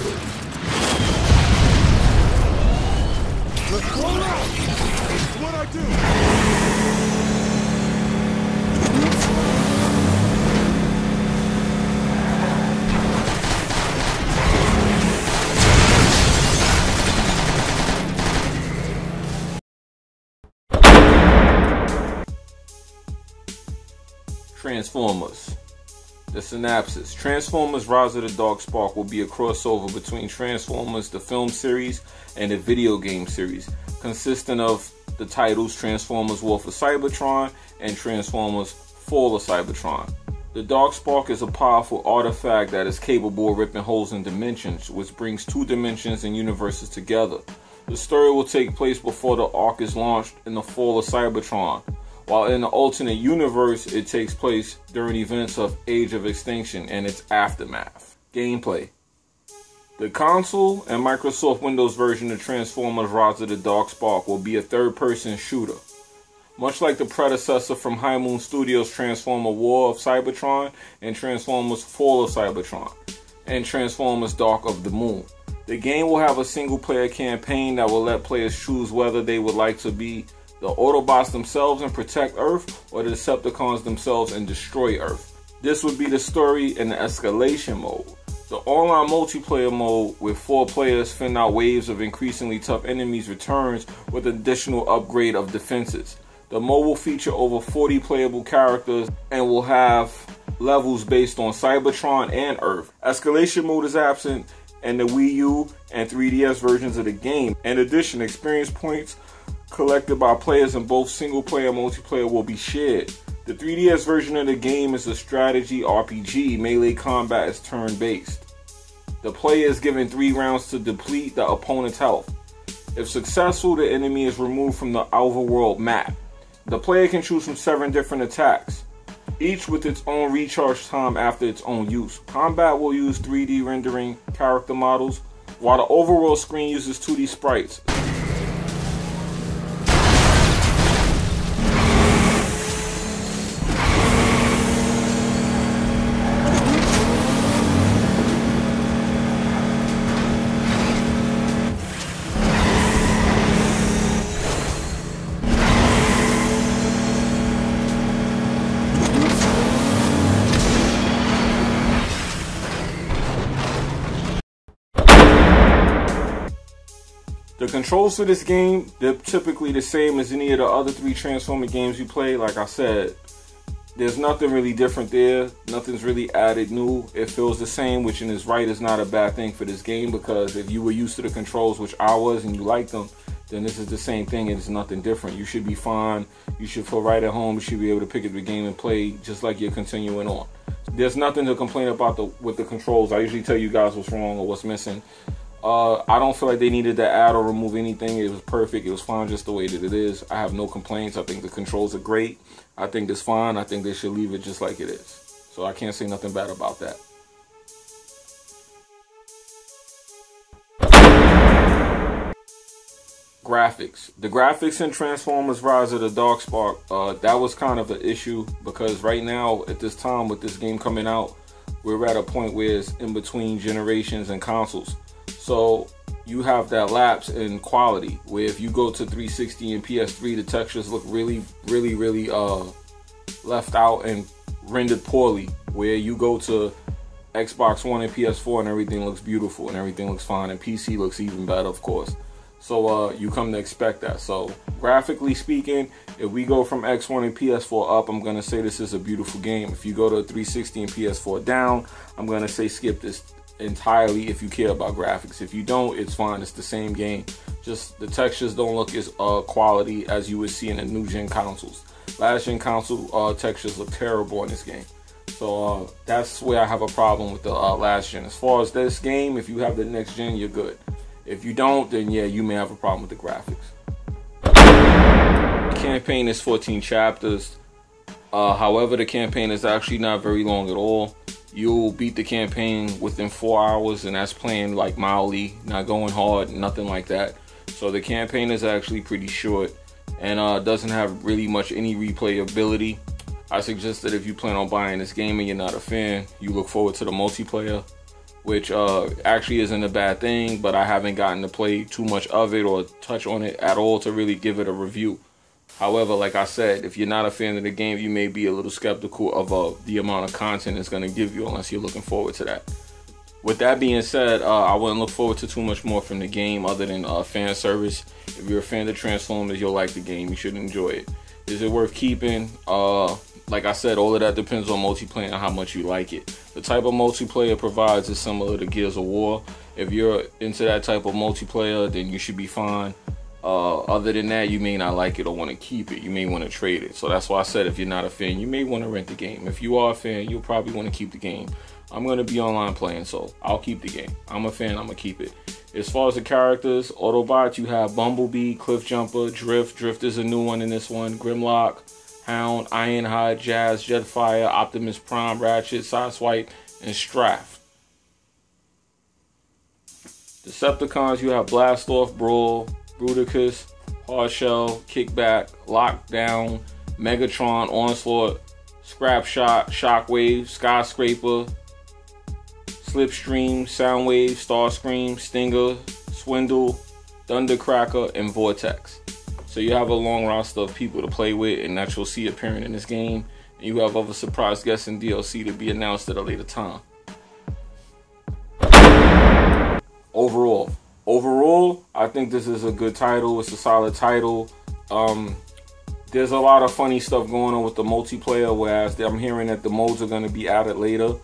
Let's roll out! It's what I do! Transformers. The synopsis. Transformers Rise of the Dark Spark will be a crossover between Transformers the film series and the video game series, consisting of the titles Transformers War for Cybertron and Transformers Fall of Cybertron. The Dark Spark is a powerful artifact that is capable of ripping holes in dimensions, which brings two dimensions and universes together. The story will take place before the Ark is launched in the Fall of Cybertron, while in the alternate universe, it takes place during events of Age of Extinction and its aftermath. Gameplay. The console and Microsoft Windows version of Transformers Rise of the Dark Spark will be a third-person shooter. Much like the predecessor from High Moon Studios' Transformer War of Cybertron and Transformers Fall of Cybertron, and Transformers Dark of the Moon. The game will have a single-player campaign that will let players choose whether they would like to be the Autobots themselves and protect Earth, or the Decepticons themselves and destroy Earth. This would be the story in the escalation mode. The online multiplayer mode with 4 players fend out waves of increasingly tough enemies returns with additional upgrade of defenses. The mode will feature over 40 playable characters and will have levels based on Cybertron and Earth. Escalation mode is absent in the Wii U and 3DS versions of the game. In addition, experience points collected by players in both single-player and multiplayer will be shared. The 3DS version of the game is a strategy RPG. Melee combat is turn-based. The player is given 3 rounds to deplete the opponent's health. If successful, the enemy is removed from the overworld map. The player can choose from 7 different attacks, each with its own recharge time after its own use. Combat will use 3D rendering character models, while the overworld screen uses 2D sprites. The controls for this game, they're typically the same as any of the other 3 Transformer games you play. Like I said, there's nothing really different there. Nothing's really added new. It feels the same, which in its right is not a bad thing for this game, because if you were used to the controls, which I was, and you liked them, then this is the same thing and it's nothing different. You should be fine. You should feel right at home. You should be able to pick up the game and play just like you're continuing on. There's nothing to complain about with the controls. I usually tell you guys what's wrong or what's missing. I don't feel like they needed to add or remove anything. It was perfect. It was fine just the way that it is. I have no complaints. I think the controls are great. I think it's fine. I think they should leave it just like it is. So I can't say nothing bad about that. Graphics. The graphics in Transformers Rise of the Dark Spark, that was kind of an issue, because right now at this time with this game coming out, we're at a point where it's in between generations and consoles. So you have that lapse in quality where if you go to 360 and PS3, the textures look really left out and rendered poorly. Where you go to Xbox One and PS4 and everything looks beautiful and everything looks fine, and PC looks even better, of course. So you come to expect that. So graphically speaking, if we go from X1 and PS4 up, I'm going to say this is a beautiful game. If you go to 360 and PS4 down, I'm going to say skip this entirely if you care about graphics. If you don't, it's fine. It's the same game. Just the textures don't look as quality as you would see in the new gen consoles. Last gen console textures look terrible in this game. So that's where I have a problem with the last gen. As far as this game, if you have the next gen, you're good. If you don't, then yeah, you may have a problem with the graphics. The campaign is 14 chapters. However, the campaign is actually not very long at all. You'll beat the campaign within 4 hours, and that's playing like mildly, not going hard, nothing like that. So the campaign is actually pretty short, and doesn't have really much any replayability. I suggest that if you plan on buying this game and you're not a fan, you look forward to the multiplayer. which actually isn't a bad thing, but I haven't gotten to play too much of it or touch on it at all to really give it a review. However, like I said, if you're not a fan of the game, you may be a little skeptical of the amount of content it's going to give you unless you're looking forward to that. With that being said, I wouldn't look forward to too much more from the game other than fan service. If you're a fan of Transformers, you'll like the game. You should enjoy it. Is it worth keeping? Like I said, all of that depends on multiplayer and how much you like it. The type of multiplayer provides is similar to Gears of War. If you're into that type of multiplayer, then you should be fine. Other than that, you may not like it or want to keep it. You may want to trade it. So that's why I said if you're not a fan, you may want to rent the game. If you are a fan, you'll probably want to keep the game. I'm going to be online playing, so I'll keep the game. I'm a fan, I'm going to keep it. As far as the characters, Autobots, you have Bumblebee, Cliffjumper, Drift. Drift is a new one in this one. Grimlock, Hound, Ironhide, Jazz, Jetfire, Optimus Prime, Ratchet, Sideswipe, and Straff. Decepticons, you have Blastoff, Brawl, Bruticus, Hardshell, Kickback, Lockdown, Megatron, Onslaught, Scrapshot, Shockwave, Skyscraper, Slipstream, Soundwave, Starscream, Stinger, Swindle, Thundercracker, and Vortex. So you have a long roster of people to play with and that you'll see appearing in this game. And you have other surprise guests in DLC to be announced at a later time. Overall, I think this is a good title. It's a solid title. There's a lot of funny stuff going on with the multiplayer, whereas I'm hearing that the modes are going to be added later,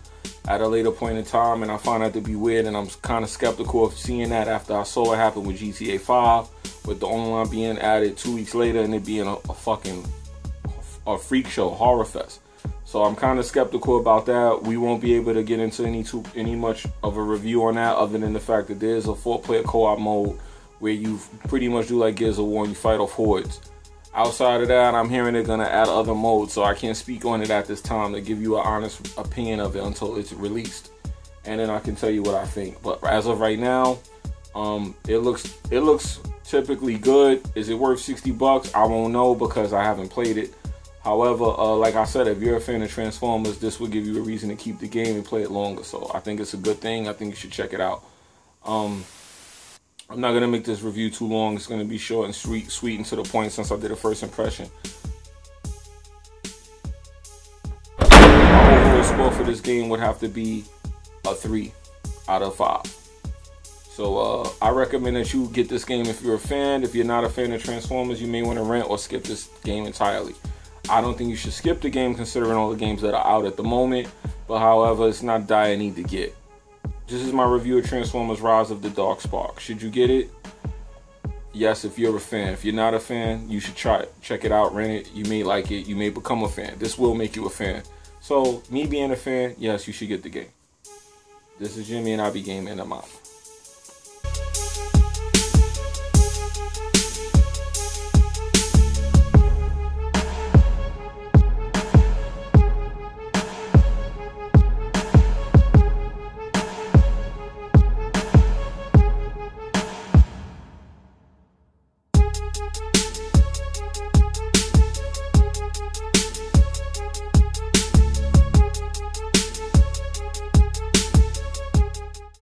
at a later point in time, and I find that to be weird, and I'm kind of skeptical of seeing that after I saw what happened with GTA 5, with the online being added 2 weeks later and it being a fucking freak show, horror fest. So I'm kind of skeptical about that. We won't be able to get into any much of a review on that other than the fact that there's a 4-player co-op mode where you pretty much do like Gears of War and you fight off hordes. Outside of that, I'm hearing they're going to add other modes, so I can't speak on it at this time to give you an honest opinion of it until it's released. And then I can tell you what I think. But as of right now, it looks typically good. Is it worth $60? I won't know because I haven't played it. However, like I said, if you're a fan of Transformers, this will give you a reason to keep the game and play it longer. So I think it's a good thing. I think you should check it out. I'm not going to make this review too long. It's going to be short and sweet and to the point since I did a first impression. My overall score for this game would have to be a 3 out of 5. So I recommend that you get this game if you're a fan. If you're not a fan of Transformers, you may want to rent or skip this game entirely. I don't think you should skip the game considering all the games that are out at the moment. But however, it's not dire need to get. This is my review of Transformers Rise of the Dark Spark. Should you get it? Yes, if you're a fan. If you're not a fan, you should try it. Check it out, rent it. You may like it. You may become a fan. This will make you a fan. So, me being a fan, yes, you should get the game. This is Jimmy and I be gaming, and I'm out.